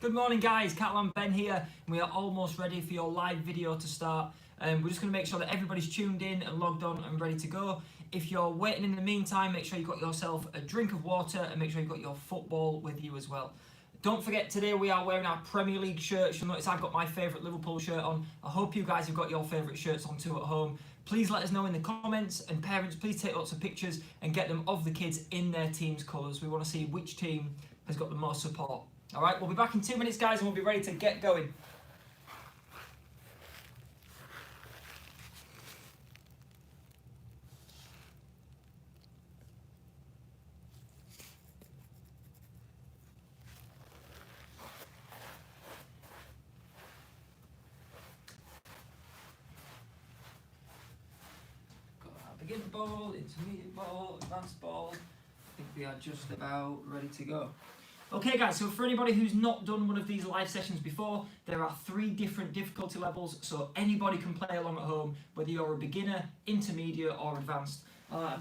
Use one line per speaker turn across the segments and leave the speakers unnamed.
Good morning guys, Catalan Ben here, and we are almost ready for your live video to start. We're just going to make sure that everybody's tuned in and logged on and ready to go. If you're waiting in the meantime, make sure you've got yourself a drink of water and make sure you've got your football with you as well. Don't forget, today we are wearing our Premier League shirts. You'll notice I've got my favourite Liverpool shirt on. I hope you guys have got your favourite shirts on too at home. Please let us know in the comments, and parents, please take lots of pictures and get them of the kids in their team's colours. We want to see which team has got the most support. Alright, we'll be back in 2 minutes guys and we'll be ready to get going. Got our beginner ball, intermediate ball, advanced ball. I think we are just about ready to go. Okay guys, so for anybody who's not done one of these live sessions before, there are 3 different difficulty levels, so anybody can play along at home, whether you're a beginner, intermediate or advanced.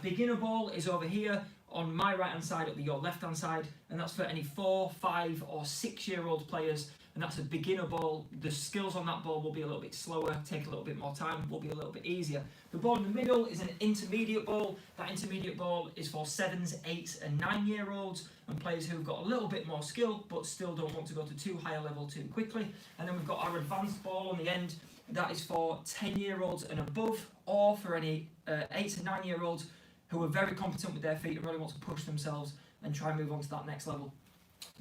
Beginner ball is over here on my right hand side, up your left hand side, and that's for any 4, 5 or 6 year old players, and that's a beginner ball. The skills on that ball will be a little bit slower, take a little bit more time, will be a little bit easier. The ball in the middle is an intermediate ball. That intermediate ball is for 7s, 8s and 9 year olds and players who've got a little bit more skill but still don't want to go to too high a level too quickly. And then we've got our advanced ball on the end. That is for 10 year olds and above, or for any 8 and 9 year olds who are very competent with their feet and really want to push themselves and try and move on to that next level.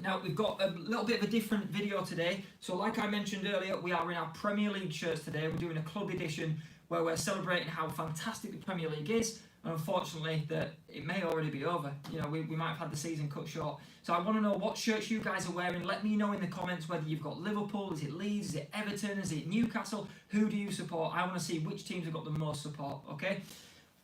Now we've got a little bit of a different video today. So like I mentioned earlier, we are in our Premier League shirts today. We're doing a club edition where we're celebrating how fantastic the Premier League is, and unfortunately that it may already be over. You know, we might have had the season cut short. So I want to know what shirts you guys are wearing. Let me know in the comments whether you've got Liverpool, is it Leeds, is it Everton, is it Newcastle? Who do you support? I want to see which teams have got the most support, okay?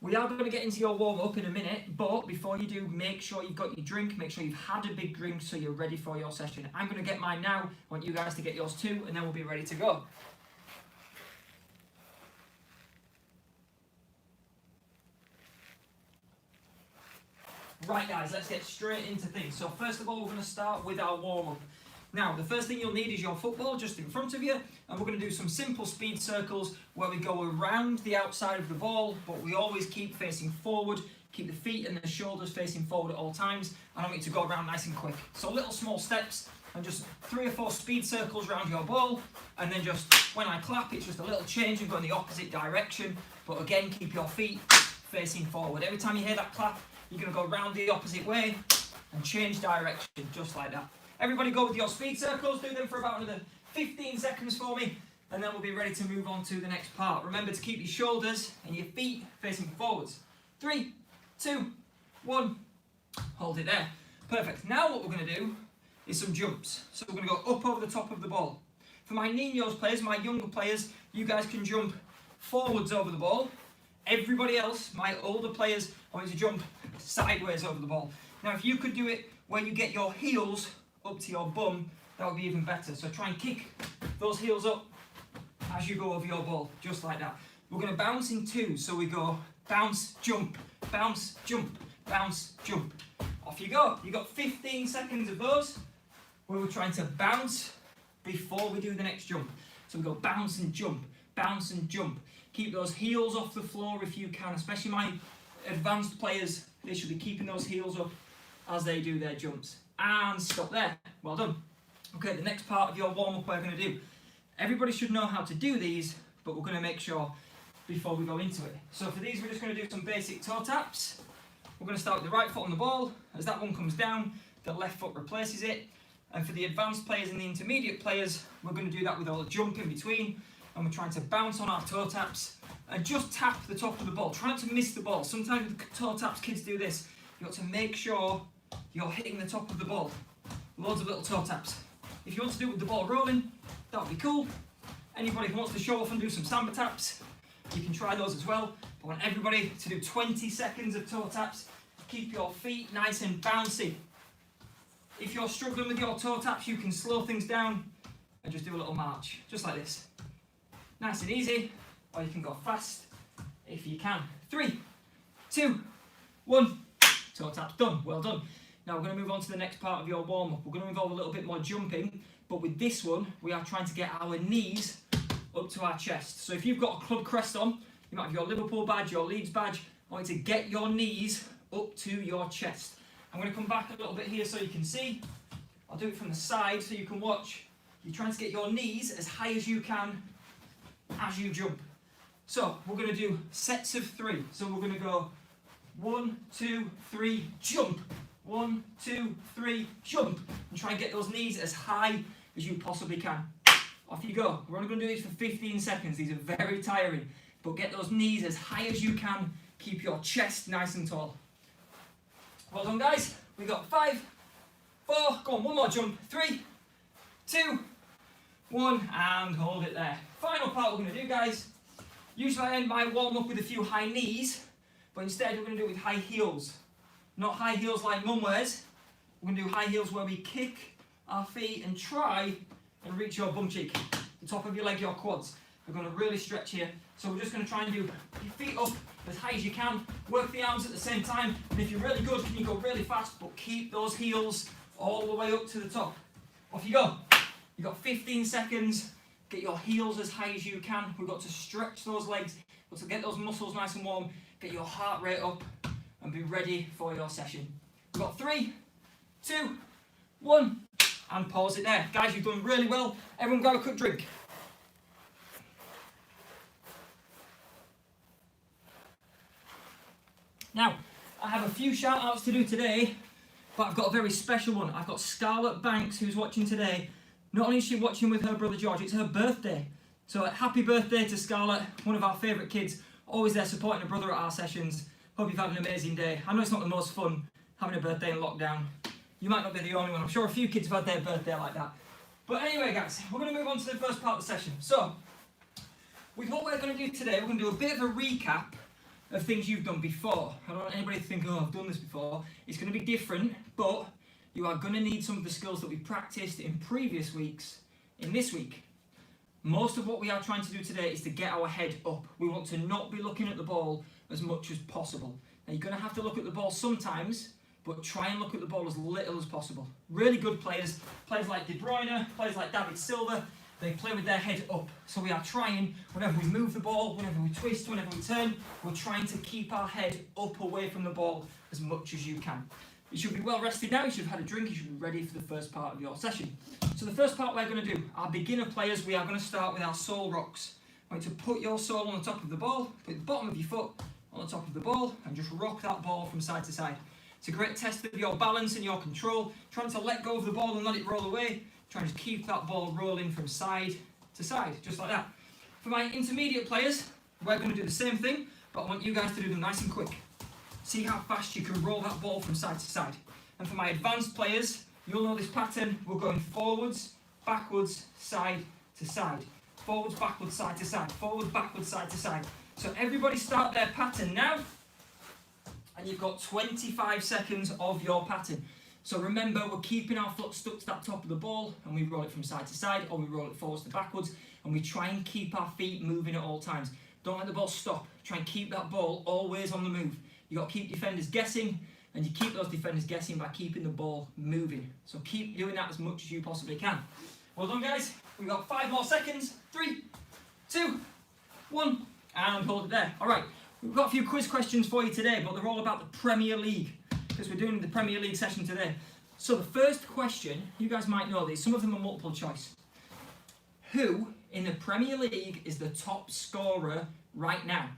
We are going to get into your warm-up in a minute, but before you do, make sure you've got your drink, make sure you've had a big drink so you're ready for your session. I'm going to get mine now, I want you guys to get yours too, and then we'll be ready to go. Right guys, let's get straight into things. So first of all, we're going to start with our warm-up. Now, the first thing you'll need is your football just in front of you, and we're going to do some simple speed circles where we go around the outside of the ball, but we always keep facing forward, keep the feet and the shoulders facing forward at all times, and I want you to go around nice and quick. So little small steps, and just 3 or 4 speed circles around your ball, and then just, when I clap, it's just a little change and go in the opposite direction, but again, keep your feet facing forward. Every time you hear that clap, you're going to go round the opposite way and change direction, just like that. Everybody go with your speed circles, do them for about another 15 seconds for me, and then we'll be ready to move on to the next part. Remember to keep your shoulders and your feet facing forwards. 3, 2, 1, hold it there. Perfect. Now what we're going to do is some jumps. So we're going to go up over the top of the ball. For my Niños players, my younger players, you guys can jump forwards over the ball. Everybody else, my older players, I want you to jump sideways over the ball. Now if you could do it where you get your heels up to your bum, that would be even better. So try and kick those heels up as you go over your ball, just like that. We're going to bounce in 2, so we go bounce, jump, bounce, jump, bounce, jump. Off you go. You got 15 seconds of those where we're trying to bounce before we do the next jump. So we go bounce and jump, bounce and jump. Keep those heels off the floor if you can, especially my advanced players. They should be keeping those heels up as they do their jumps. And stop there. Well done. Okay, the next part of your warm-up we're going to do. Everybody should know how to do these, but we're going to make sure before we go into it. So for these, we're just going to do some basic toe taps. We're going to start with the right foot on the ball. As that one comes down, the left foot replaces it. And for the advanced players and the intermediate players, we're going to do that with all the jump in between. And we're trying to bounce on our toe taps and just tap the top of the ball. Try not to miss the ball. Sometimes with toe taps, kids do this. You've got to make sure you're hitting the top of the ball. Loads of little toe taps. If you want to do it with the ball rolling, that would be cool. Anybody who wants to show off and do some samba taps, you can try those as well. I want everybody to do 20 seconds of toe taps. Keep your feet nice and bouncy. If you're struggling with your toe taps, you can slow things down and just do a little march, just like this. Nice and easy, or you can go fast if you can. 3, 2, 1, toe taps done, well done. Now we're going to move on to the next part of your warm-up. We're going to involve a little bit more jumping, but with this one, we are trying to get our knees up to our chest. So if you've got a club crest on, you might have your Liverpool badge, your Leeds badge, I want you to get your knees up to your chest. I'm going to come back a little bit here so you can see. I'll do it from the side so you can watch. You're trying to get your knees as high as you can as you jump. So we're going to do sets of 3. So we're going to go 1, 2, 3, jump. 1, 2, 3, jump. And try and get those knees as high as you possibly can. Off you go. We're only going to do this for 15 seconds. These are very tiring. But get those knees as high as you can. Keep your chest nice and tall. Well done, guys. We got 5, 4, go on, one more jump. 3, 2, 1, and hold it there. Final part we're going to do, guys. Usually I end my warm-up with a few high knees, but instead we're going to do it with high heels. Not high heels like mum wears. We're going to do high heels where we kick our feet and try and reach your bum cheek, the top of your leg, your quads. We're going to really stretch here. So we're just going to try and do your feet up as high as you can, work the arms at the same time, and if you're really good, can you go really fast, but keep those heels all the way up to the top. Off you go. You've got 15 seconds. Get your heels as high as you can. We've got to stretch those legs. We've got to get those muscles nice and warm. Get your heart rate up and be ready for your session. We've got 3, 2, 1, and pause it there. Guys, you've done really well. Everyone grab a quick drink. Now, I have a few shout outs to do today, but I've got a very special one. I've got Scarlett Banks, who's watching today. Not only is she watching with her brother George, it's her birthday. So happy birthday to Scarlett, one of our favourite kids, always there supporting her brother at our sessions. Hope you've had an amazing day. I know it's not the most fun having a birthday in lockdown. You might not be the only one. I'm sure a few kids have had their birthday like that. But anyway, guys, we're going to move on to the first part of the session. So, with what we're going to do today, we're going to do a bit of a recap of things you've done before. I don't want anybody to think, oh, I've done this before. It's going to be different, but you are going to need some of the skills that we practiced in previous weeks in this week. Most of what we are trying to do today is to get our head up. We want to not be looking at the ball as much as possible. Now, you're going to have to look at the ball sometimes, but try and look at the ball as little as possible. Really good players like De Bruyne, players like David Silva, they play with their head up. So we are trying, whenever we move the ball, whenever we twist, whenever we turn, we're trying to keep our head up away from the ball as much as you can. You should be well rested now, you should have had a drink, you should be ready for the first part of your session. So the first part we're going to do, our beginner players, we are going to start with our sole rocks. I want you to put your sole on the top of the ball, put the bottom of your foot on the top of the ball, and just rock that ball from side to side. It's a great test of your balance and your control, trying to let go of the ball and let it roll away, trying to keep that ball rolling from side to side, just like that. For my intermediate players, we're going to do the same thing, but I want you guys to do them nice and quick. See how fast you can roll that ball from side to side. And for my advanced players, you'll know this pattern. We're going forwards, backwards, side to side. Forwards, backwards, side to side. Forwards, backwards, side to side. So everybody start their pattern now. And you've got 25 seconds of your pattern. So remember, we're keeping our foot stuck to that top of the ball, and we roll it from side to side, or we roll it forwards to backwards, and we try and keep our feet moving at all times. Don't let the ball stop. Try and keep that ball always on the move. You've got to keep defenders guessing, and you keep those defenders guessing by keeping the ball moving. So keep doing that as much as you possibly can. Well done, guys. We've got 5 more seconds. 3, 2, 1, and hold it there. All right, we've got a few quiz questions for you today, but they're all about the Premier League, because we're doing the Premier League session today. So the first question, you guys might know these, some of them are multiple choice. Who in the Premier League is the top scorer right now?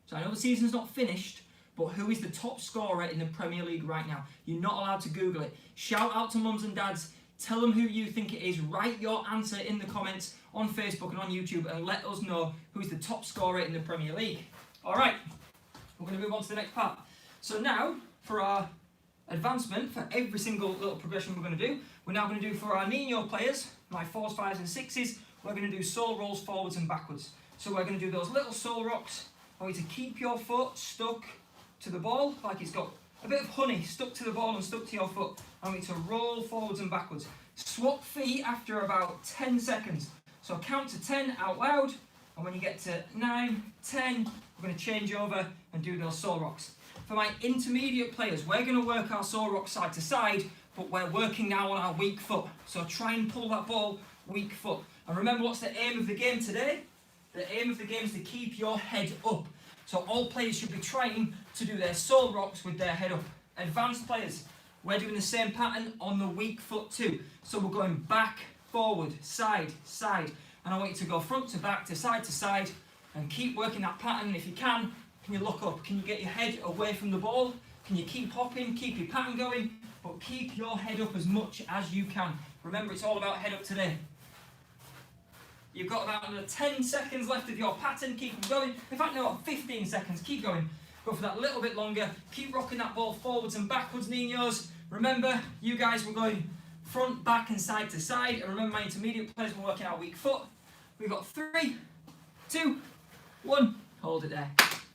So I know the season's not finished, but who is the top scorer in the Premier League right now? You're not allowed to Google it. Shout out to mums and dads. Tell them who you think it is. Write your answer in the comments on Facebook and on YouTube and let us know who is the top scorer in the Premier League. All right, we're going to move on to the next part. So now, for our advancement, for every single little progression we're going to do, we're now going to do for our Nino players, my 4s, 5s and 6s, we're going to do sole rolls forwards and backwards. So we're going to do those little sole rocks. I want you to keep your foot stuck to the ball, like it's got a bit of honey stuck to the ball and stuck to your foot. I want you to roll forwards and backwards. Swap feet after about 10 seconds. So count to 10 out loud, and when you get to 9, 10, we're going to change over and do those sole rocks. for my intermediate players, we're going to work our sole rock side to side, but we're working now on our weak foot. So try and pull that ball weak foot. And remember, what's the aim of the game today? The aim of the game is to keep your head up. So all players should be trying to do their sole rocks with their head up. Advanced players, we're doing the same pattern on the weak foot too. So we're going back, forward, side, side. And I want you to go front to back, to side, and keep working that pattern. If you can you look up? Can you get your head away from the ball? Can you keep hopping, keep your pattern going? But keep your head up as much as you can. Remember, it's all about head up today. You've got about another 10 seconds left of your pattern. Keep them going. In fact, no, 15 seconds. Keep going. Go for that little bit longer. Keep rocking that ball forwards and backwards, Ninos. Remember, you guys were going front, back, and side to side. And remember, my intermediate players were working our weak foot. We've got 3, 2, 1. Hold it there.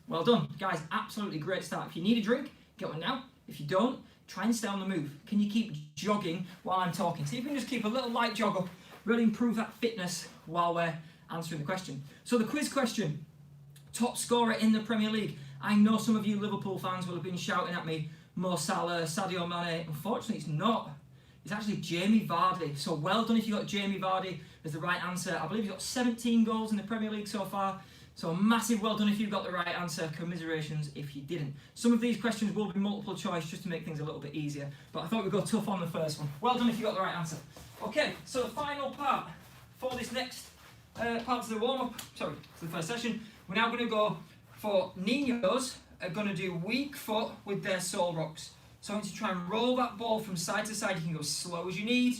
Well done. Guys, absolutely great start. If you need a drink, get one now. If you don't, try and stay on the move. Can you keep jogging while I'm talking? See if you can just keep a little light jog up. Really improve that fitness while we're answering the question. So the quiz question, top scorer in the Premier League. I know some of you Liverpool fans will have been shouting at me, Mo Salah, Sadio Mane. Unfortunately, it's not. It's actually Jamie Vardy. So well done if you got Jamie Vardy as the right answer. I believe he's got 17 goals in the Premier League so far. So a massive well done if you got the right answer. Commiserations if you didn't. Some of these questions will be multiple choice just to make things a little bit easier. But I thought we'd go tough on the first one. Well done if you got the right answer. Okay, so the final part for this next part of the warm-up, sorry, for the first session, we're now going to go for Ninos are going to do weak foot with their sole rocks. So I want you to try and roll that ball from side to side. You can go as slow as you need,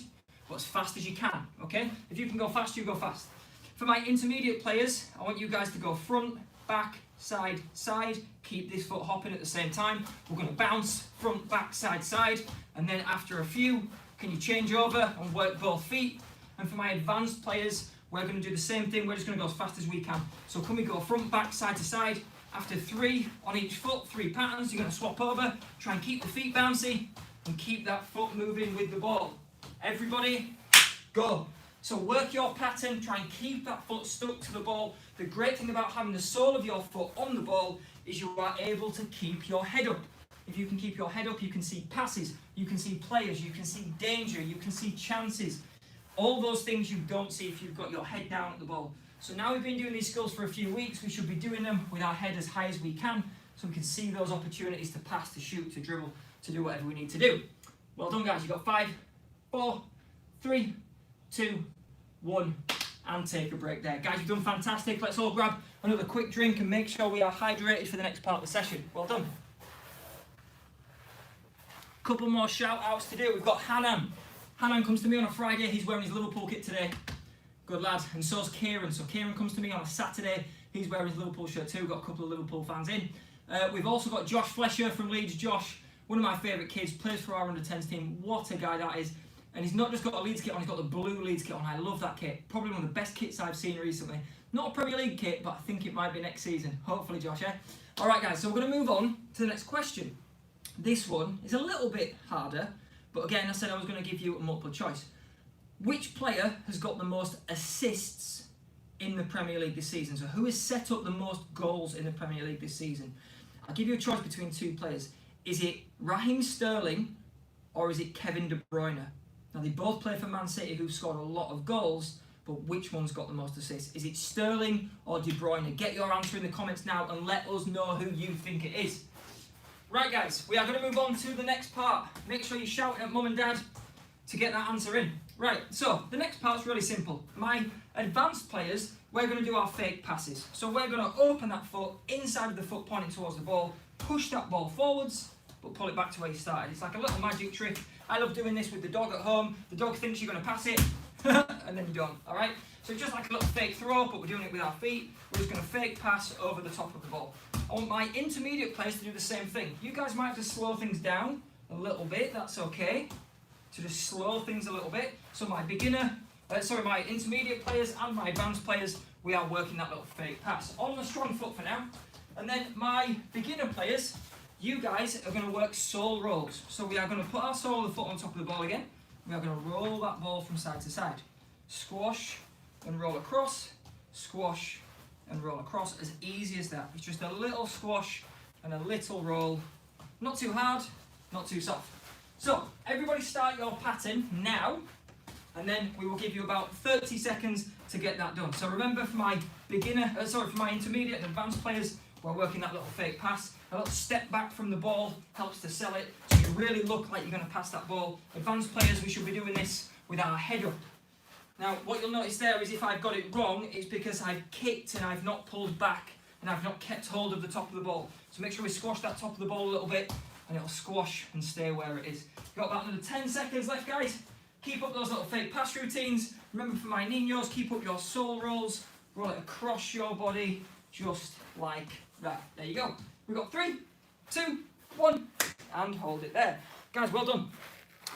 but as fast as you can, okay? If you can go fast, you go fast. For my intermediate players, I want you guys to go front, back, side, side. Keep this foot hopping at the same time. We're going to bounce front, back, side, side. And then after a few, can you change over and work both feet? And for my advanced players, we're going to do the same thing. We're just going to go as fast as we can. So can we go front, back, side to side? After 3 on each foot, 3 patterns, you're going to swap over. Try and keep the feet bouncy and keep that foot moving with the ball. Everybody, go. So work your pattern, try and keep that foot stuck to the ball. The great thing about having the sole of your foot on the ball is you are able to keep your head up. If you can keep your head up, you can see passes, you can see players, you can see danger, you can see chances. All those things you don't see if you've got your head down at the ball. So now we've been doing these skills for a few weeks, we should be doing them with our head as high as we can so we can see those opportunities to pass, to shoot, to dribble, to do whatever we need to do. Well done guys, you've got 5, 4, 3, 2, 1, and take a break there. Guys, you've done fantastic. Let's all grab another quick drink and make sure we are hydrated for the next part of the session. Well done. Couple more shout outs to do. We've got Hanan. Hanan comes to me on a Friday. He's wearing his Liverpool kit today. Good lad. And so's Kieran. So Kieran comes to me on a Saturday. He's wearing his Liverpool shirt too. We've got a couple of Liverpool fans in. We've also got Josh Flesher from Leeds. Josh, one of my favourite kids, plays for our under-10s team. What a guy that is. And he's not just got a Leeds kit on, he's got the blue Leeds kit on. I love that kit. Probably one of the best kits I've seen recently. Not a Premier League kit, but I think it might be next season. Hopefully, Josh, eh? Alright guys, so we're going to move on to the next question. This one is a little bit harder, but again, I said I was going to give you a multiple choice. Which player has got the most assists in the Premier League this season? So who has set up the most goals in the Premier League this season? I'll give you a choice between 2 players. Is it Raheem Sterling or is it Kevin De Bruyne? Now, they both play for Man City, who've scored a lot of goals, but which one's got the most assists? Is it Sterling or De Bruyne? Get your answer in the comments now and let us know who you think it is. Right, guys, we are going to move on to the next part. Make sure you shout at Mum and Dad to get that answer in. Right, so the next part's really simple. My advanced players, we're going to do our fake passes. So we're going to open that foot, inside of the foot pointing towards the ball, push that ball forwards, but pull it back to where you started. It's like a little magic trick. I love doing this with the dog at home. The dog thinks you're going to pass it, and then you don't, all right? So it's just like a little fake throw, but we're doing it with our feet. We're just going to fake pass over the top of the ball. I want my intermediate players to do the same thing. You guys might have to slow things down a little bit. That's okay. To just slow things a little bit. So my my intermediate players and my advanced players, we are working that little fake pass on the strong foot for now. And then my beginner players, you guys are going to work sole rolls. So we are going to put our sole of the foot on top of the ball again. We are going to roll that ball from side to side. Squash and roll across. Squash and roll across. As easy as that. It's just a little squash and a little roll Not too hard, not too soft. So, everybody start your pattern now, and then we will give you about 30 seconds to get that done. So remember, for my for my intermediate and advanced players, we're working that little fake pass. A little step back from the ball helps to sell it, so you really look like you're going to pass that ball. Advanced players, we should be doing this with our head up. Now, what you'll notice there is if I've got it wrong, it's because I've kicked and I've not pulled back, and I've not kept hold of the top of the ball. So make sure we squash that top of the ball a little bit, and it'll squash and stay where it is. You've got about another 10 seconds left, guys. Keep up those little fake pass routines. Remember, for my niños, keep up your sole rolls. Roll it across your body, just like that. There you go. We've got 3, 2, 1, and hold it there. Guys, well done.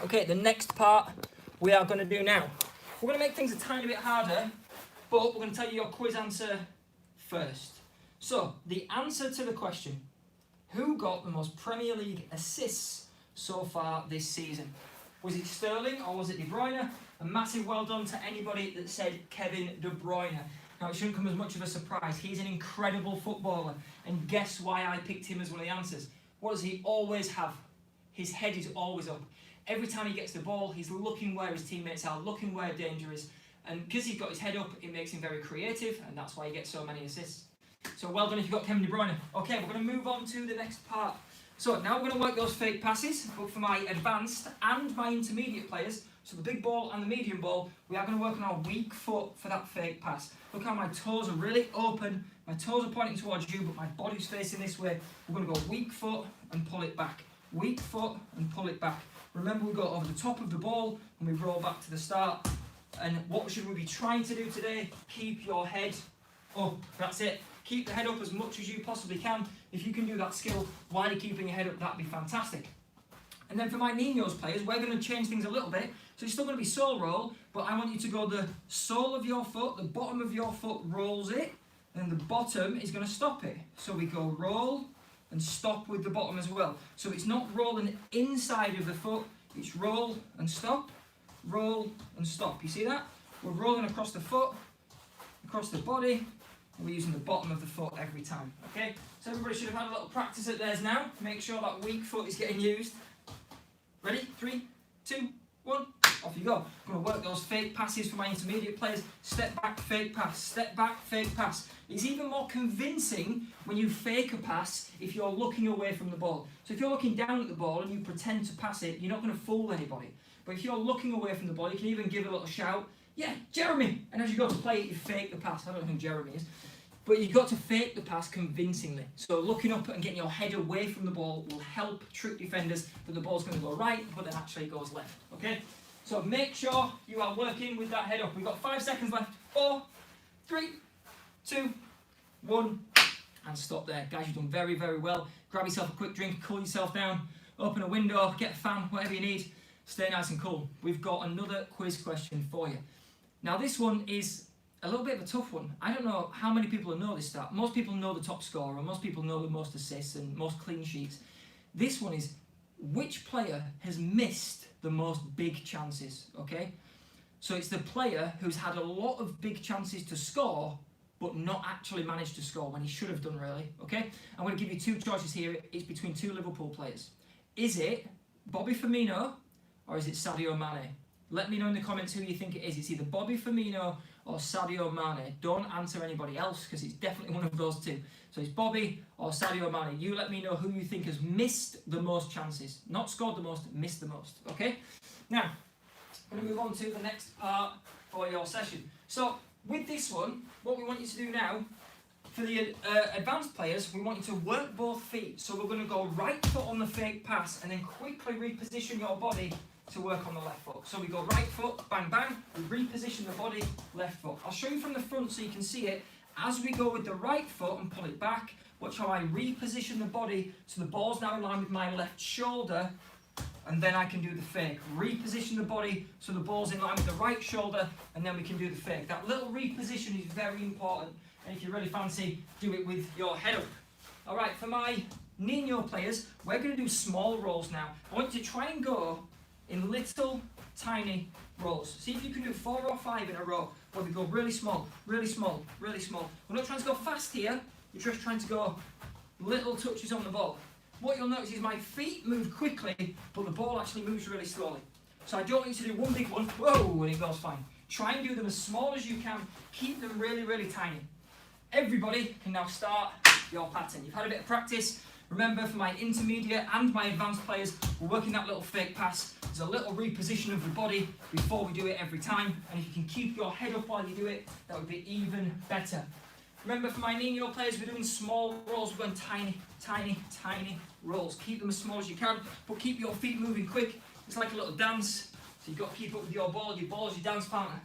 Okay, the next part we are going to do now. We're going to make things a tiny bit harder, but we're going to tell you your quiz answer first. So, the answer to the question, who got the most Premier League assists so far this season? Was it Sterling or was it De Bruyne? A massive well done to anybody that said Kevin De Bruyne. Now, it shouldn't come as much of a surprise. He's an incredible footballer, and guess why I picked him as one of the answers? What does he always have? His head is always up. Every time he gets the ball, he's looking where his teammates are, looking where danger is. And because he's got his head up, it makes him very creative, and that's why he gets so many assists. So well done if you've got Kevin De Bruyne. Okay, we're going to move on to the next part. So now we're going to work those fake passes, but for my advanced and my intermediate players, so the big ball and the medium ball, we are going to work on our weak foot for that fake pass. Look how my toes are really open, my toes are pointing towards you, but my body's facing this way. We're going to go weak foot and pull it back. Weak foot and pull it back. Remember, we go over the top of the ball and we roll back to the start. And what should we be trying to do today? Keep your head up. That's it. Keep the head up as much as you possibly can. If you can do that skill while you're keeping your head up, that'd be fantastic. And then for my niños players, we're going to change things a little bit. So it's still going to be sole roll, but I want you to go the sole of your foot, the bottom of your foot rolls it, and the bottom is going to stop it. So we go roll and stop with the bottom as well. So it's not rolling inside of the foot, it's roll and stop, roll and stop. You see that? We're rolling across the foot, across the body, and we're using the bottom of the foot every time. Okay? So everybody should have had a little practice at theirs now. Make sure that weak foot is getting used. Ready? 3, 2, 1. Off you go. I'm going to work those fake passes for my intermediate players. Step back, fake pass. Step back, fake pass. It's even more convincing when you fake a pass if you're looking away from the ball. So if you're looking down at the ball and you pretend to pass it, you're not going to fool anybody. But if you're looking away from the ball, you can even give a little shout, yeah, Jeremy! And as you go to play it, you fake the pass. I don't know who Jeremy is. But you've got to fake the pass convincingly. So looking up and getting your head away from the ball will help trick defenders that the ball's going to go right, but then actually it goes left. Okay? So make sure you are working with that head up. We've got 5 seconds left. 4, 3, 2, 1, and stop there. Guys, you've done very, very well. Grab yourself a quick drink, cool yourself down, open a window, get a fan, whatever you need. Stay nice and cool. We've got another quiz question for you. Now this one is a little bit of a tough one. I don't know how many people know this stat. Most people know the top scorer, most people know the most assists and most clean sheets. This one is, which player has missed the most big chances, okay? So it's the player who's had a lot of big chances to score, but not actually managed to score when he should have done, really, okay? I'm going to give you 2 choices here. It's between 2 Liverpool players. Is it Bobby Firmino or is it Sadio Mane? Let me know in the comments who you think it is. It's either Bobby Firmino or Sadio Mane. Don't answer anybody else because it's definitely one of those 2. So it's Bobby or Sadio Mane. You let me know who you think has missed the most chances. Not scored the most, missed the most. Okay? Now, I'm going to move on to the next part for your session. So, with this one, what we want you to do now, for the advanced players, we want you to work both feet. So we're going to go right foot on the fake pass and then quickly reposition your body to work on the left foot. So we go right foot, bang, bang, we reposition the body, left foot. I'll show you from the front so you can see it. As we go with the right foot and pull it back, watch how I reposition the body so the ball's now in line with my left shoulder, and then I can do the fake. Reposition the body so the ball's in line with the right shoulder, and then we can do the fake. That little reposition is very important, and if you really fancy, do it with your head up. All right, for my niño players, we're going to do small rolls now. I want you to try and go in little, tiny rolls. See if you can do 4 or 5 in a row, where we go really small, really small, really small. We're not trying to go fast here, we're just trying to go little touches on the ball. what you'll notice is my feet move quickly, but the ball actually moves really slowly. So I don't want you to do one big one, whoa, and it goes fine. Try and do them as small as you can. Keep them really, really tiny. Everybody can now start your pattern. You've had a bit of practice. Remember, for my intermediate and my advanced players, we're working that little fake pass. There's a little reposition of the body before we do it every time. And if you can keep your head up while you do it, that would be even better. Remember, for my Nino players, we're doing small rolls. We're going tiny, tiny, tiny rolls. Keep them as small as you can, but keep your feet moving quick. It's like a little dance. So you've got to keep up with your ball. Your ball is your dance partner.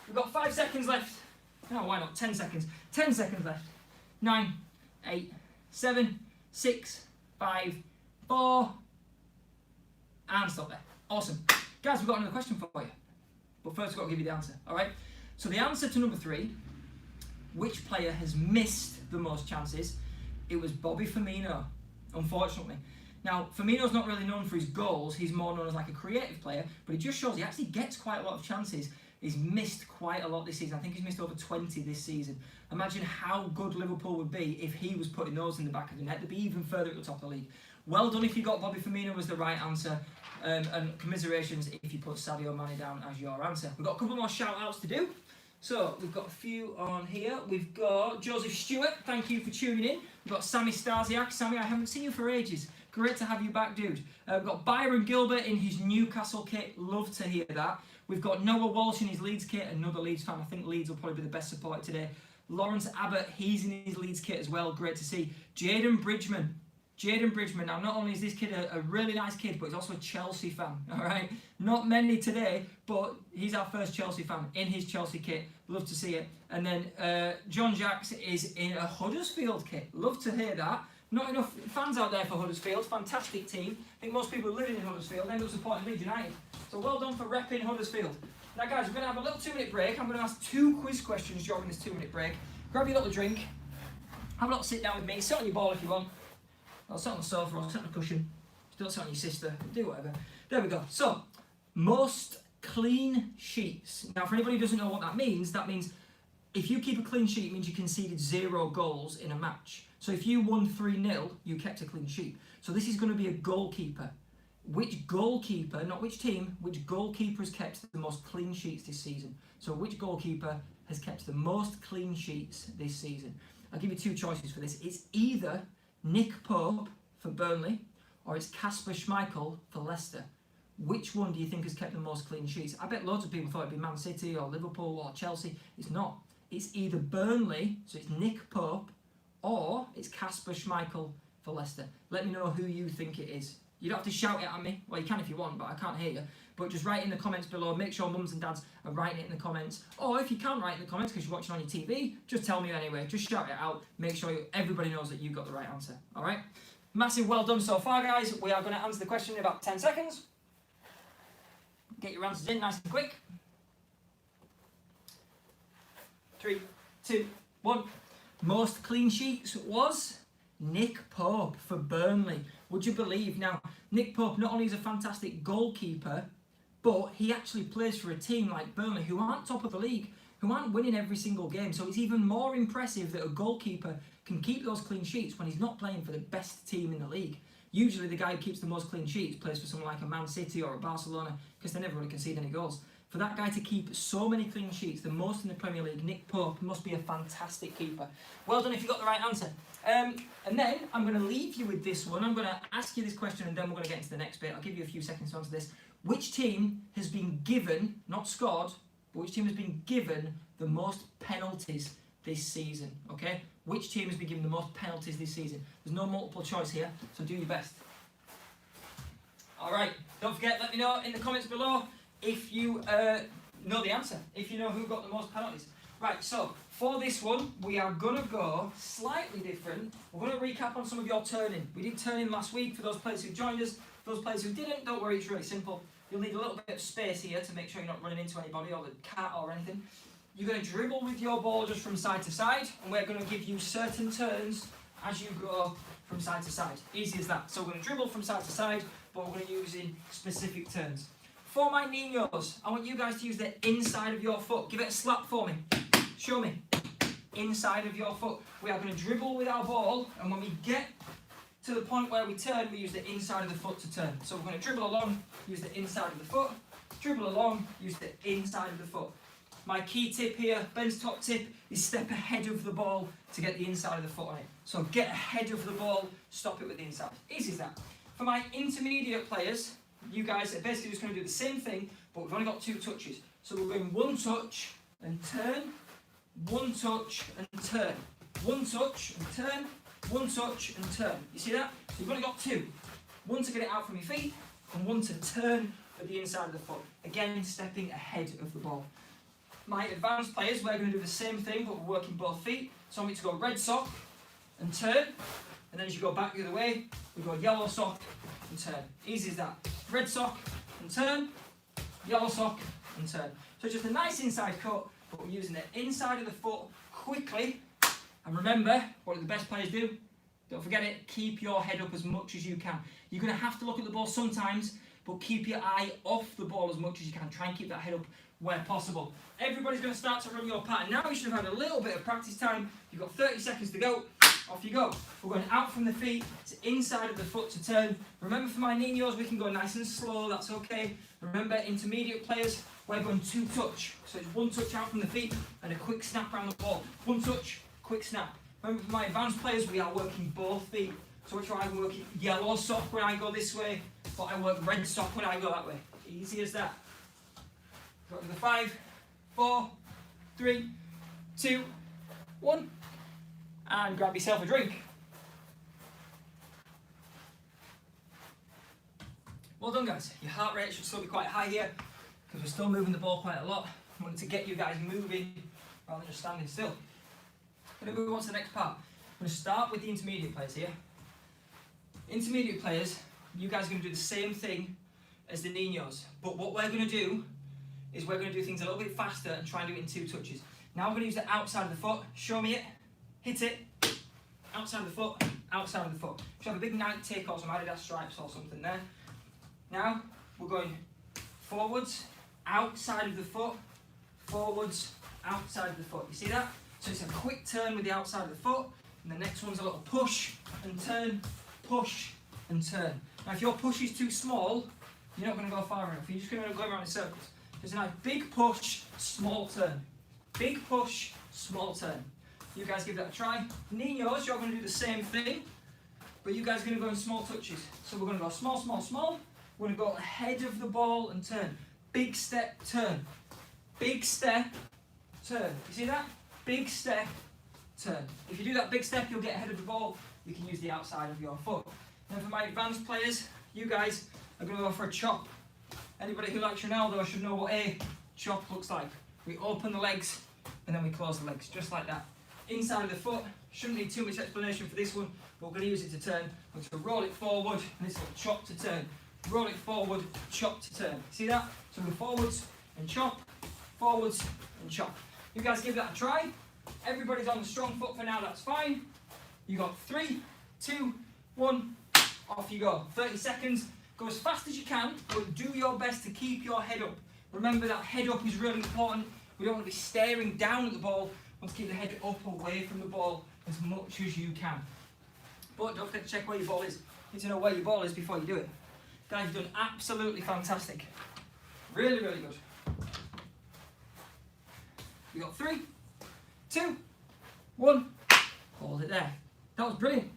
We've got 5 seconds left. No, why not? 10 seconds. 10 seconds left. 9, 8, 7, 6, 5, 4, and stop there. Awesome. Guys, we've got another question for you. But first, we've got to give you the answer. All right? So the answer to number 3, which player has missed the most chances? It was Bobby Firmino, unfortunately. Now, Firmino's not really known for his goals. He's more known as like a creative player, but it just shows he actually gets quite a lot of chances. He's missed quite a lot this season. I think he's missed over 20 this season. Imagine how good Liverpool would be if he was putting those in the back of the net. They'd be even further at the top of the league. Well done if you got Bobby Firmino was the right answer. And commiserations if you put Sadio Mane down as your answer. We've got a couple more shout-outs to do. So, we've got a few on here. We've got Joseph Stewart, thank you for tuning in. We've got Sammy Stasiak. Sammy, I haven't seen you for ages. Great to have you back, dude. We've got Byron Gilbert in his Newcastle kit. Love to hear that. We've got Noah Walsh in his Leeds kit, another Leeds fan. I think Leeds will probably be the best supporter today. Lawrence Abbott, he's in his Leeds kit as well. Great to see. Jaden Bridgman. Now, not only is this kid a really nice kid, but he's also a Chelsea fan, all right? Not many today, but he's our first Chelsea fan in his Chelsea kit. Love to see it. And then John Jacks is in a Huddersfield kit. Love to hear that. Not enough fans out there for Huddersfield. Fantastic team. I think most people living in Huddersfield end up supporting Leeds United. So well done for repping Huddersfield. Now guys, we're going to have a little 2-minute break. I'm going to ask 2 quiz questions during this 2-minute break. Grab your little drink. Have a little sit down with me. Sit on your ball if you want. I'll sit on the sofa or sit on the cushion. Don't sit on your sister. Do whatever. There we go. So, most clean sheets. Now for anybody who doesn't know what that means if you keep a clean sheet, it means you conceded 0 goals in a match. So if you won 3-0, you kept a clean sheet. So this is going to be a goalkeeper. Which goalkeeper, not which team, which goalkeeper has kept the most clean sheets this season? So which goalkeeper has kept the most clean sheets this season? I'll give you 2 choices for this. It's either Nick Pope for Burnley or it's Kasper Schmeichel for Leicester. Which one do you think has kept the most clean sheets? I bet loads of people thought it'd be Man City or Liverpool or Chelsea. It's not. It's either Burnley, so it's Nick Pope, or it's Kasper Schmeichel for Leicester. Let me know who you think it is. You don't have to shout it at me. Well, you can if you want, but I can't hear you. But just write in the comments below. Make sure mums and dads are writing it in the comments. Or if you can't write in the comments because you're watching on your TV, just tell me anyway. Just shout it out. Make sure everybody knows that you got the right answer. All right? Massive well done so far, guys. We are going to answer the question in about 10 seconds. Get your answers in nice and quick. 3, 2, 1. Most clean sheets was Nick Pope for Burnley. Would you believe? Now, Nick Pope not only is a fantastic goalkeeper, but he actually plays for a team like Burnley who aren't top of the league, who aren't winning every single game. So it's even more impressive that a goalkeeper can keep those clean sheets when he's not playing for the best team in the league. Usually the guy who keeps the most clean sheets plays for someone like a Man City or a Barcelona because they never really concede any goals. For that guy to keep so many clean sheets, the most in the Premier League, Nick Pope must be a fantastic keeper. Well done if you got the right answer. And then I'm going to leave you with this one. I'm going to ask you this question and then we're going to get into the next bit. I'll give you a few seconds to answer this. Which team has been given, not scored, but which team has been given the most penalties this season? Okay? Which team has been given the most penalties this season? There's no multiple choice here, so do your best. Alright, don't forget, let me know in the comments below if you know the answer, if you know who got the most penalties. Right, so for this one, we are going to go slightly different. We're going to recap on some of your turning. We did turning last week for those players who joined us. For those players who didn't, don't worry, it's really simple. You'll need a little bit of space here to make sure you're not running into anybody or the cat or anything. You're going to dribble with your ball just from side to side, and we're going to give you certain turns as you go from side to side. Easy as that. So we're going to dribble from side to side, but we're going to use in specific turns. For my Ninos, I want you guys to use the inside of your foot. Give it a slap for me. Show me. Inside of your foot. We are going to dribble with our ball, and when we get to the point where we turn, we use the inside of the foot to turn. So we're going to dribble along, use the inside of the foot, dribble along, use the inside of the foot. My key tip here, Ben's top tip, is step ahead of the ball to get the inside of the foot on it. So get ahead of the ball, stop it with the inside. Easy as that. For my intermediate players, you guys are basically just going to do the same thing, but we've only got 2 touches. So we're going 1 touch and turn, 1 touch and turn, 1 touch and turn, 1 touch and turn. You see that? So you've only got 2. 1 to get it out from your feet, and 1 to turn at the inside of the foot. Again, stepping ahead of the ball. My advanced players, we're going to do the same thing, but we're working both feet. So I'm going to go red sock and turn, and then as you go back the other way, we go yellow sock and turn. Easy as that. Red sock and turn, yellow sock and turn. So just a nice inside cut, but we're using the inside of the foot quickly. And remember, what do the best players do? Don't forget it, keep your head up as much as you can. You're going to have to look at the ball sometimes, but keep your eye off the ball as much as you can. Try and keep that head up where possible. Everybody's going to start to run your pattern. Now you should have had a little bit of practice time. You've got 30 seconds to go. Off you go. We're going out from the feet to inside of the foot to turn. Remember, for my niños, we can go nice and slow. That's okay. Remember, intermediate players, we're going 2 touch. So it's 1 touch out from the feet and a quick snap around the ball. 1 touch, quick snap. Remember, for my advanced players, we are working both feet. So which way I'm working yellow sock when I go this way, but I work red sock when I go that way. Easy as that. Go to the 5, 4, 3, 2, 1, and grab yourself a drink. Well done, guys. Your heart rate should still be quite high here because we're still moving the ball quite a lot. I wanted to get you guys moving rather than just standing still. We're going to move on to the next part. I'm going to start with the intermediate players here. Intermediate players, you guys are going to do the same thing as the niños, but what we're going to do is we're going to do things a little bit faster and try and do it in 2 touches. Now we're going to use the outside of the foot. Show me it. Hit it. Outside of the foot. Outside of the foot. Should have a big Nike tick or some Adidas stripes or something there. Now we're going forwards, outside of the foot, forwards, outside of the foot. You see that? So it's a quick turn with the outside of the foot, and the next one's a little push and turn, push and turn. Now if your push is too small, you're not going to go far enough. You're just going to go around in circles. There's a nice big push, small turn. Big push, small turn. You guys give that a try. Niños, you're going to do the same thing, but you guys are going to go in small touches. So we're going to go small, small, small. We're going to go ahead of the ball and turn. Big step, turn. Big step, turn. You see that? Big step, turn. If you do that big step, you'll get ahead of the ball. You can use the outside of your foot. Now for my advanced players, you guys are going to go for a chop. Anybody who likes Ronaldo should know what a chop looks like. We open the legs and then we close the legs, just like that. Inside of the foot, shouldn't need too much explanation for this one, but we're going to use it to turn. We're going to roll it forward and it's a chop to turn. Roll it forward, chop to turn. See that? So we're forwards and chop, forwards and chop. You guys give that a try. Everybody's on the strong foot for now, that's fine. You got 3, 2, 1, off you go. 30 seconds. Go as fast as you can, but do your best to keep your head up. Remember that head up is really important. We don't want to be staring down at the ball. We want to keep the head up away from the ball as much as you can. But don't forget to check where your ball is. You need to know where your ball is before you do it. Guys, you've done absolutely fantastic. Really, really good. You got 3, 2, 1. Hold it there. That was brilliant.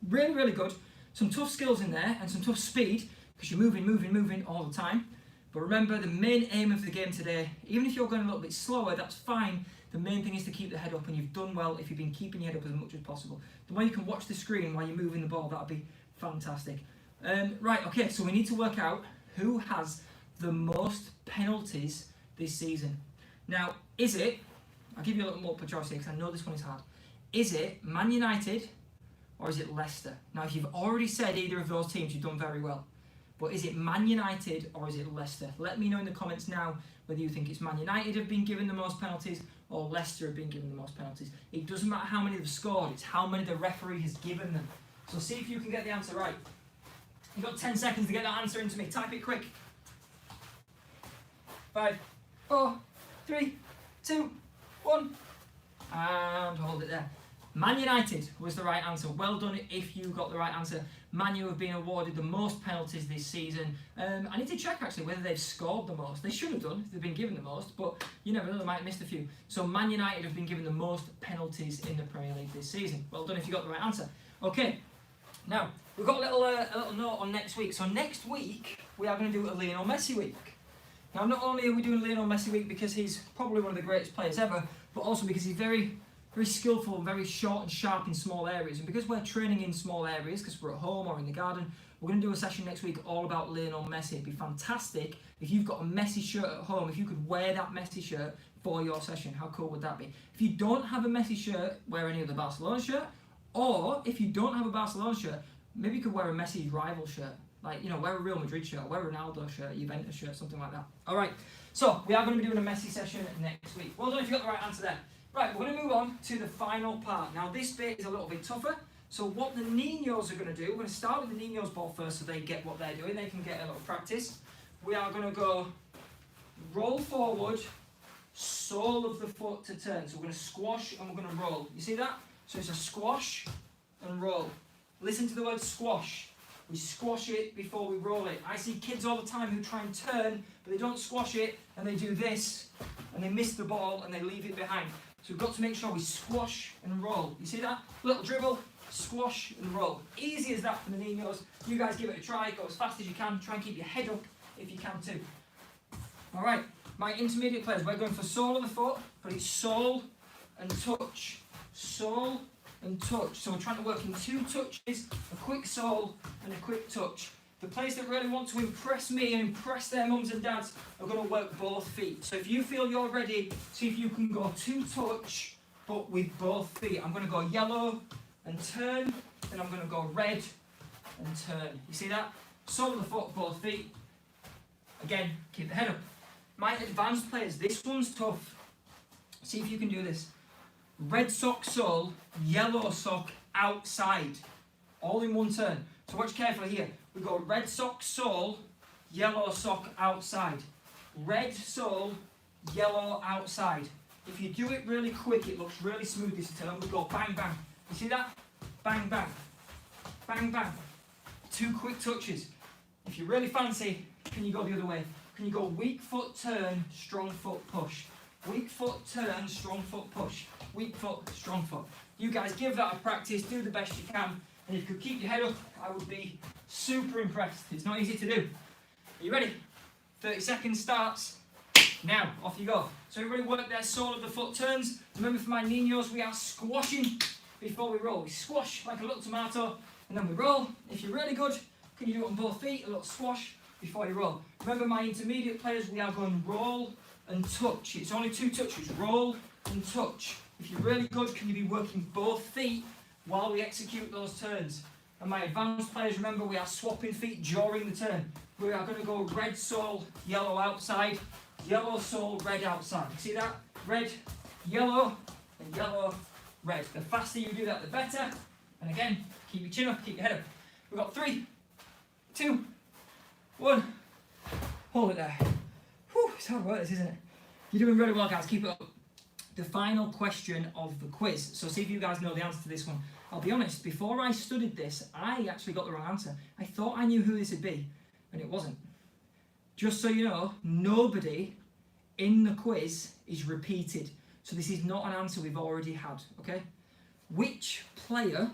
Really, really good. Some tough skills in there and some tough speed because you're moving all the time. But remember, the main aim of the game today, even if you're going a little bit slower, that's fine. The main thing is to keep the head up, and you've done well if you've been keeping your head up as much as possible. The way you can watch the screen while you're moving the ball, that would be fantastic. Right, okay, so we need to work out who has the most penalties this season. Now, is it, I'll give you a little more choice here because I know this one is hard. Is it Man United or is it Leicester? Now, if you've already said either of those teams, you've done very well. But is it Man United or is it Leicester? Let me know in the comments now whether you think it's Man United have been given the most penalties or Leicester have been given the most penalties. It doesn't matter how many they've scored, it's how many the referee has given them. So see if you can get the answer right. You've got 10 seconds to get that answer into me. Type it quick. 5, 4, 3, 2, 1. And hold it there. Man United was the right answer. Well done if you got the right answer. Man U have been awarded the most penalties this season. I need to check actually whether they've scored the most. They should have done if they've been given the most, but you never know, they might have missed a few. So Man United have been given the most penalties in the Premier League this season. Well done if you got the right answer. Okay, now we've got a little note on next week. So next week we are going to do a Lionel Messi week. Now not only are we doing Lionel Messi week because he's probably one of the greatest players ever, but also because he's very skillful, very short and sharp in small areas. And because we're training in small areas, because we're at home or in the garden, we're going to do a session next week all about Lionel Messi. It'd be fantastic if you've got a Messi shirt at home, if you could wear that Messi shirt for your session. How cool would that be? If you don't have a Messi shirt, wear any other Barcelona shirt. Or if you don't have a Barcelona shirt, maybe you could wear a Messi rival shirt. Like, you know, wear a Real Madrid shirt, wear a Ronaldo shirt, a Juventus shirt, something like that. All right, so we are going to be doing a Messi session next week. Well done if you got the right answer there. Right, we're going to move on to the final part. Now, this bit is a little bit tougher. So what the Niños are going to do, we're going to start with the Niños ball first so they get what they're doing. They can get a little practice. We are going to go roll forward, sole of the foot to turn. So we're going to squash and we're going to roll. You see that? So it's a squash and roll. Listen to the word squash. We squash it before we roll it. I see kids all the time who try and turn, but they don't squash it, and they do this, and they miss the ball, and they leave it behind. So we've got to make sure we squash and roll. You see that? Little dribble, squash and roll. Easy as that for the Niños. You guys give it a try. Go as fast as you can. Try and keep your head up if you can too. All right, my intermediate players, we're going for sole of the foot, but it's sole and touch. Sole and touch. So we're trying to work in 2 touches, a quick sole and a quick touch. The players that really want to impress me and impress their mums and dads are going to work both feet. So if you feel you're ready, see if you can go 2 touch, but with both feet. I'm going to go yellow and turn, then I'm going to go red and turn. You see that? Sole of the foot, both feet. Again, keep the head up. My advanced players, this one's tough. See if you can do this. Red sock sole, yellow sock outside. All in one turn. So watch carefully here. We go red sock sole, yellow sock outside. Red sole, yellow outside. If you do it really quick, it looks really smooth this turn. We go bang, bang. You see that? Bang, bang. Bang, bang. 2 quick touches. If you really fancy, can you go the other way? Can you go weak foot turn, strong foot push? Weak foot turn, strong foot push. Weak foot, strong foot. You guys give that a practice, do the best you can, and if you could keep your head up, I would be super impressed. It's not easy to do. Are you ready? 30 seconds starts now. Off you go. So everybody work their sole of the foot turns. Remember for my Niños, we are squashing before we roll. We squash like a little tomato, and then we roll. If you're really good, can you do it on both feet? A little squash before you roll. Remember my intermediate players, we are going roll and touch. It's only 2 touches. Roll and touch. If you're really good, can you be working both feet while we execute those turns? And my advanced players, remember, we are swapping feet during the turn. We are going to go red sole, yellow outside, yellow sole, red outside. See that? Red, yellow, and yellow, red. The faster you do that, the better. And again, keep your chin up, keep your head up. We've got 3, 2, 1. Hold it there. Whew, it's hard work, this, isn't it? You're doing really well, guys. Keep it up. The final question of the quiz. So see if you guys know the answer to this one. I'll be honest, before I studied this, I actually got the wrong answer. I thought I knew who this would be, and it wasn't. Just so you know, nobody in the quiz is repeated. So this is not an answer we've already had, okay? Which player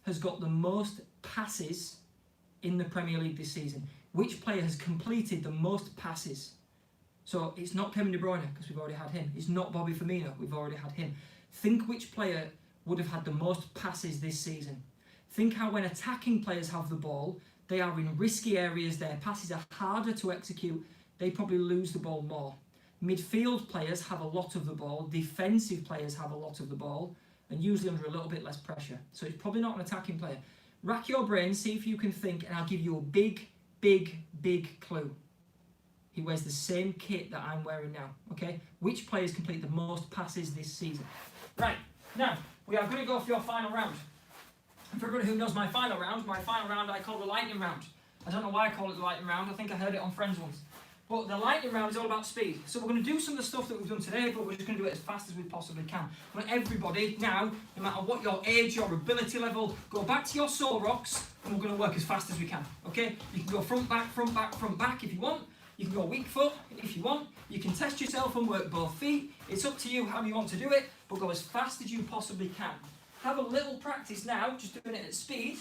has got the most passes in the Premier League this season? Which player has completed the most passes? So it's not Kevin De Bruyne, because we've already had him. It's not Bobby Firmino, we've already had him. Think which player would have had the most passes this season. Think how when attacking players have the ball, they are in risky areas, their passes are harder to execute, they probably lose the ball more. Midfield players have a lot of the ball, defensive players have a lot of the ball, and usually under a little bit less pressure. So it's probably not an attacking player. Rack your brain, see if you can think, and I'll give you a big clue. He wears the same kit that I'm wearing now, okay? Which players complete the most passes this season? Right, now, we are going to go for your final round. And for everyone who knows my final round I call the lightning round. I don't know why I call it the lightning round, I think I heard it on Friends once. But the lightning round is all about speed. So we're going to do some of the stuff that we've done today, but we're just going to do it as fast as we possibly can. I want everybody now, no matter what your age, your ability level, go back to your soul rocks, and we're going to work as fast as we can. Okay? You can go front, back, front, back, front, back if you want. You can go weak foot if you want. You can test yourself and work both feet. It's up to you how you want to do it, but go as fast as you possibly can. Have a little practice now, just doing it at speed,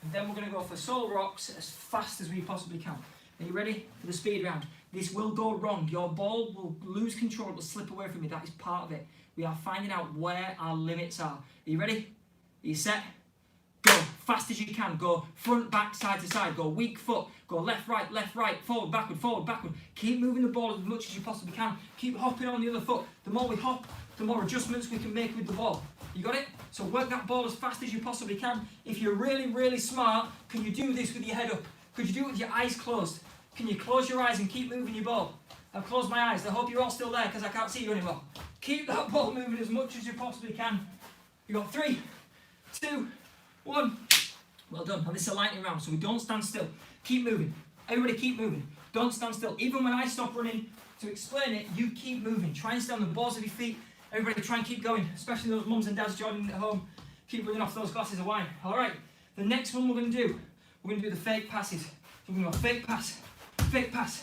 and then we're going to go for soul rocks as fast as we possibly can. Are you ready for the speed round? This will go wrong. Your ball will lose control, it will slip away from you. That is part of it. We are finding out where our limits are. Are you ready? Are you set? Go fast as you can. Go front, back, side to side. Go weak foot. Go left, right, forward, backward. Keep moving the ball as much as you possibly can. Keep hopping on the other foot. The more we hop, the more adjustments we can make with the ball. You got it? So work that ball as fast as you possibly can. If you're really, really smart, can you do this with your head up? Could you do it with your eyes closed? Can you close your eyes and keep moving your ball? I've closed my eyes. I hope you're all still there because I can't see you anymore. Keep that ball moving as much as you possibly can. You got 3, 2, 1. Well done. Now this is a lightning round, so we don't stand still. Keep moving. Everybody keep moving. Don't stand still. Even when I stop running to explain it, you keep moving. Try and stay on the balls of your feet. Everybody try and keep going, especially those mums and dads joining at home. Keep running off those glasses of wine. All right. The next one we're going to do the fake passes. So we're going to go fake pass, fake pass,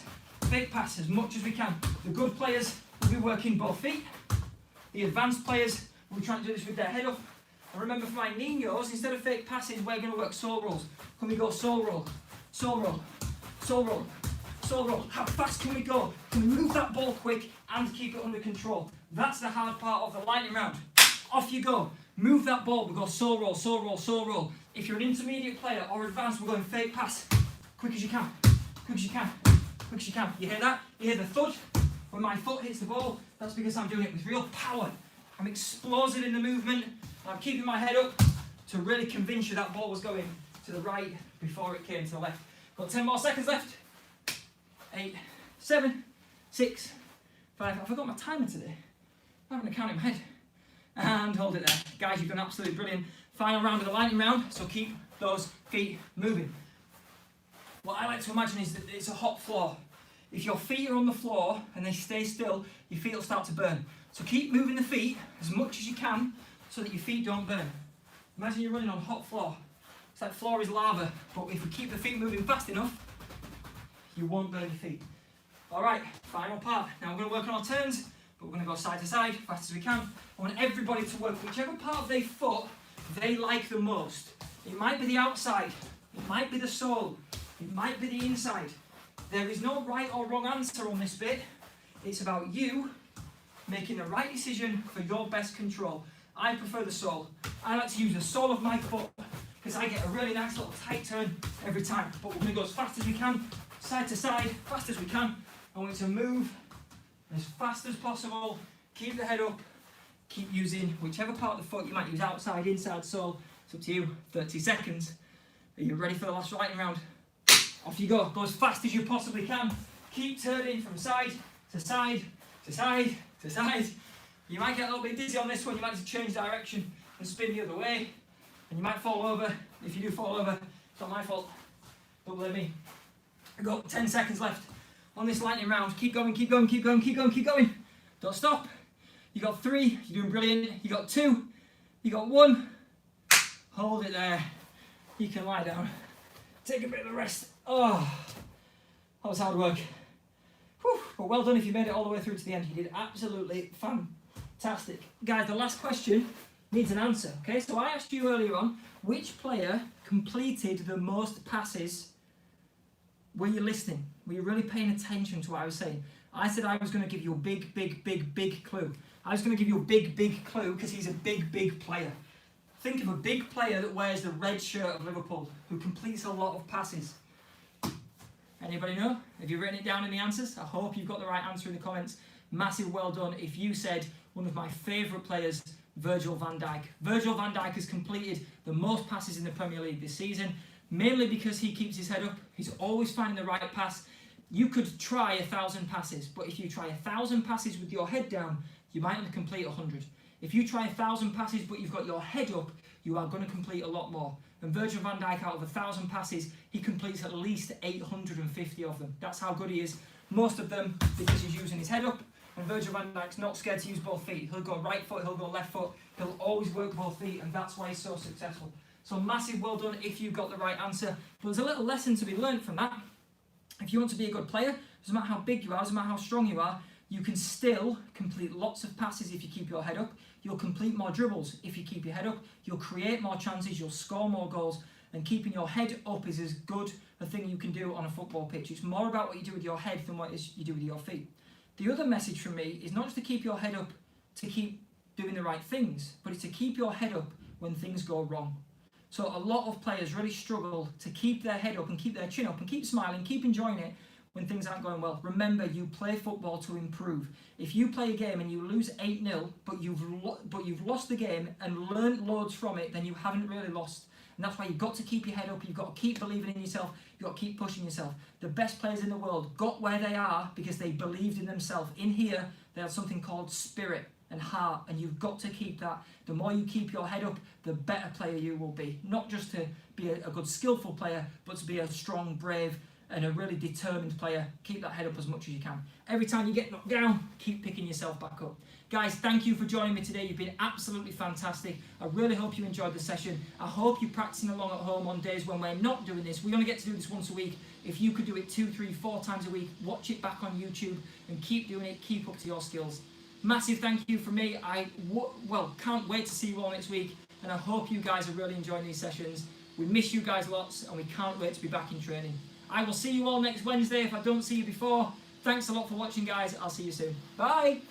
fake pass as much as we can. The good players will be working both feet. The advanced players will be trying to do this with their head up. And remember for my niños, instead of fake passes, we're going to work soul rolls. Can we go soul roll, soul roll, soul roll, soul roll? How fast can we go? Can we move that ball quick and keep it under control? That's the hard part of the lightning round. Off you go. Move that ball. We go soul roll, soul roll, soul roll. If you're an intermediate player or advanced, we're going fake pass. Quick as you can. Quick as you can. Quick as you can. You hear that? You hear the thud? When my foot hits the ball, that's because I'm doing it with real power. I'm explosive in the movement. I'm keeping my head up to really convince you that ball was going to the right before it came to the left. Got 10 more seconds left. 8, 7, 6, 5. I forgot my timer today. I'm having a count in my head. And hold it there. Guys, you've done absolutely brilliant. Final round of the lightning round, so keep those feet moving. What I like to imagine is that it's a hot floor. If your feet are on the floor and they stay still, your feet will start to burn. So keep moving the feet as much as you can so that your feet don't burn. Imagine you're running on hot floor. It's like floor is lava, but if we keep the feet moving fast enough, you won't burn your feet. All right, final part. Now we're going to work on our turns, but we're going to go side to side, fast as we can. I want everybody to work whichever part of their foot they like the most. It might be the outside, it might be the sole, it might be the inside. There is no right or wrong answer on this bit. It's about you making the right decision for your best control. I prefer the sole. I like to use the sole of my foot because I get a really nice little tight turn every time. But we're going to go as fast as we can, side to side, fast as we can. I want you to move as fast as possible. Keep the head up. Keep using whichever part of the foot you might use, outside, inside, sole. It's up to you. 30 seconds. Are you ready for the last lightning round? Off you go. Go as fast as you possibly can. Keep turning from side to side to side to side. You might get a little bit dizzy on this one. You might have to change direction and spin the other way. And you might fall over. If you do fall over, it's not my fault. Don't blame me. I've got 10 seconds left on this lightning round. Keep going, keep going, keep going, keep going, keep going. Don't stop. You got 3. You're doing brilliant. You got 2. You got 1. Hold it there. You can lie down. Take a bit of a rest. Oh, that was hard work. Whew. But well done if you made it all the way through to the end. You did absolutely fantastic. Guys, the last question needs an answer. Okay, so I asked you earlier on, which player completed the most passes? Were you listening? Were you really paying attention to what I was saying? I said I was going to give you a big clue. I was going to give you a big clue because he's a big player. Think of a big player that wears the red shirt of Liverpool, who completes a lot of passes. Anybody know? Have you written it down in the answers? I hope you've got the right answer in the comments. Massive well done if you said one of my favourite players, Virgil van Dijk. Virgil van Dijk has completed the most passes in the Premier League this season, mainly because he keeps his head up. He's always finding the right pass. You could try 1,000 passes, but if you try 1,000 passes with your head down, you might only complete 100. If you try 1,000 passes but you've got your head up, you are going to complete a lot more. And Virgil van Dijk, out of 1,000 passes, he completes at least 850 of them. That's how good he is. Most of them because he's using his head up. And Virgil van Dijk's not scared to use both feet. He'll go right foot, he'll go left foot. He'll always work both feet, and that's why he's so successful. So massive well done if you got the right answer. But there's a little lesson to be learned from that. If you want to be a good player, doesn't matter how big you are, doesn't matter how strong you are, you can still complete lots of passes if you keep your head up. You'll complete more dribbles if you keep your head up. You'll create more chances, you'll score more goals. And keeping your head up is as good a thing you can do on a football pitch. It's more about what you do with your head than what you do with your feet. The other message from me is not just to keep your head up to keep doing the right things, but it's to keep your head up when things go wrong. So a lot of players really struggle to keep their head up and keep their chin up and keep smiling, keep enjoying it when things aren't going well. Remember, you play football to improve. If you play a game and you lose 8-0, but you've lost the game and learned loads from it, then you haven't really lost. And that's why you've got to keep your head up, you've got to keep believing in yourself, you've got to keep pushing yourself. The best players in the world got where they are because they believed in themselves. In here, they had something called spirit and heart, and you've got to keep that. The more you keep your head up, the better player you will be. Not just to be a good skillful player, but to be a strong, brave, and a really determined player. Keep that head up as much as you can. Every time you get knocked down, keep picking yourself back up. Guys, thank you for joining me today. You've been absolutely fantastic. I really hope you enjoyed the session. I hope you're practicing along at home on days when we're not doing this. We only get to do this once a week. If you could do it 2, 3, 4 times a week, watch it back on YouTube and keep doing it. Keep up to your skills. Massive thank you from me. I can't wait to see you all next week, and I hope you guys are really enjoying these sessions. We miss you guys lots, and we can't wait to be back in training. I will see you all next Wednesday if I don't see you before. Thanks a lot for watching, guys. I'll see you soon. Bye.